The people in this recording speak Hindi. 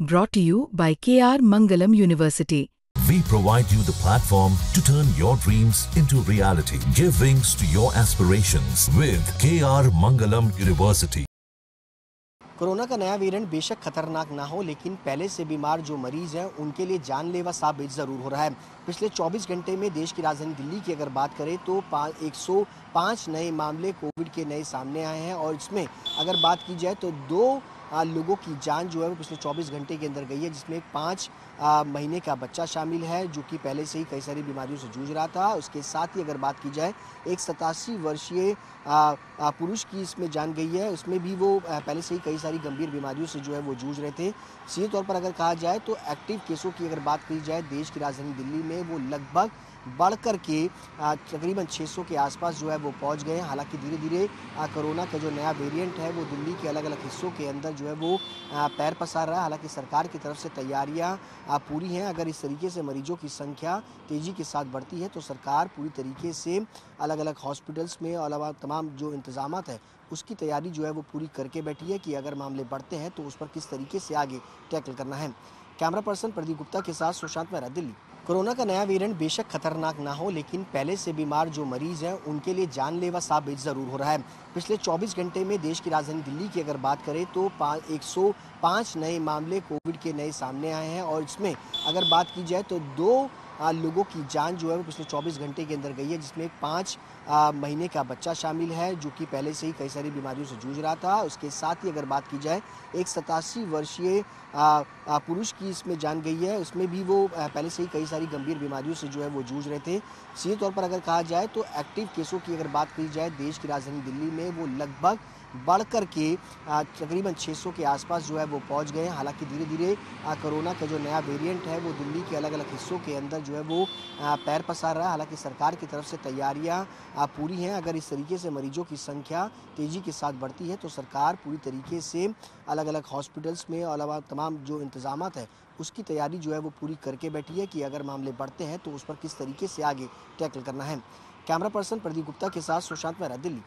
Brought to you by KR Mangalam University. We provide you the platform to turn your dreams into reality. Give wings to your aspirations with KR Mangalam University. Corona का नया वेरिएंट बेशक खतरनाक ना हो, लेकिन पहले से बीमार जो मरीज हैं उनके लिए जानलेवा साबित ज़रूर हो रहा है। पिछले 24 घंटे में देश की राजधानी दिल्ली की अगर बात करें तो 105 नए मामले कोविड के नए सामने आए हैं और इसमें अगर बात की जाए तो 2 लोगों की जान जो है वो पिछले 24 घंटे के अंदर गई है, जिसमें एक 5 महीने का बच्चा शामिल है जो कि पहले से ही कई सारी बीमारियों से जूझ रहा था। उसके साथ ही अगर बात की जाए एक 87 वर्षीय पुरुष की इसमें जान गई है, उसमें भी वो पहले से ही कई सारी गंभीर बीमारियों से जो है वो जूझ रहे थे। सीधे तौर पर अगर कहा जाए तो एक्टिव केसों की अगर बात की जाए देश की राजधानी दिल्ली में वो लगभग बढ़कर के तकरीबन 600 के आसपास जो है वो पहुंच गए हैं। हालांकि धीरे धीरे कोरोना का जो नया वेरिएंट है वो दिल्ली के अलग अलग हिस्सों के अंदर जो है वो पैर पसार रहा है। हालांकि सरकार की तरफ से तैयारियां पूरी हैं। अगर इस तरीके से मरीजों की संख्या तेज़ी के साथ बढ़ती है तो सरकार पूरी तरीके से अलग अलग हॉस्पिटल्स में और तमाम जो इंतजामात है उसकी तैयारी जो है वो पूरी करके बैठी है कि अगर मामले बढ़ते हैं तो उस पर किस तरीके से आगे टैकल करना है। कैमरा पर्सन प्रदीप गुप्ता के साथ सुशांत मेहरा, दिल्ली। कोरोना का नया वेरिएंट बेशक खतरनाक ना हो, लेकिन पहले से बीमार जो मरीज हैं उनके लिए जानलेवा साबित ज़रूर हो रहा है। पिछले 24 घंटे में देश की राजधानी दिल्ली की अगर बात करें तो 105 नए मामले कोविड के नए सामने आए हैं और इसमें अगर बात की जाए तो 2 लोगों की जान जो है वो पिछले 24 घंटे के अंदर गई है, जिसमें एक 5 महीने का बच्चा शामिल है जो कि पहले से ही कई सारी बीमारियों से जूझ रहा था। उसके साथ ही अगर बात की जाए एक 87 वर्षीय पुरुष की इसमें जान गई है, उसमें भी वो पहले से ही कई सारी गंभीर बीमारियों से जो है वो जूझ रहे थे। सीधे तौर पर अगर कहा जाए तो एक्टिव केसों की अगर बात की जाए देश की राजधानी दिल्ली में वो लगभग बढ़कर के तकरीबन 600 के आसपास जो है वो पहुंच गए हैं। हालांकि धीरे धीरे कोरोना का जो नया वेरिएंट है वो दिल्ली के अलग अलग हिस्सों के अंदर जो है वो पैर पसार रहा है। हालांकि सरकार की तरफ से तैयारियां पूरी हैं। अगर इस तरीके से मरीजों की संख्या तेज़ी के साथ बढ़ती है तो सरकार पूरी तरीके से अलग अलग हॉस्पिटल्स में और तमाम जो इंतजामात है उसकी तैयारी जो है वो पूरी करके बैठी है कि अगर मामले बढ़ते हैं तो उस पर किस तरीके से आगे टैकल करना है। कैमरा पर्सन प्रदीप गुप्ता के साथ सुशांत मेहरा, दिल्ली।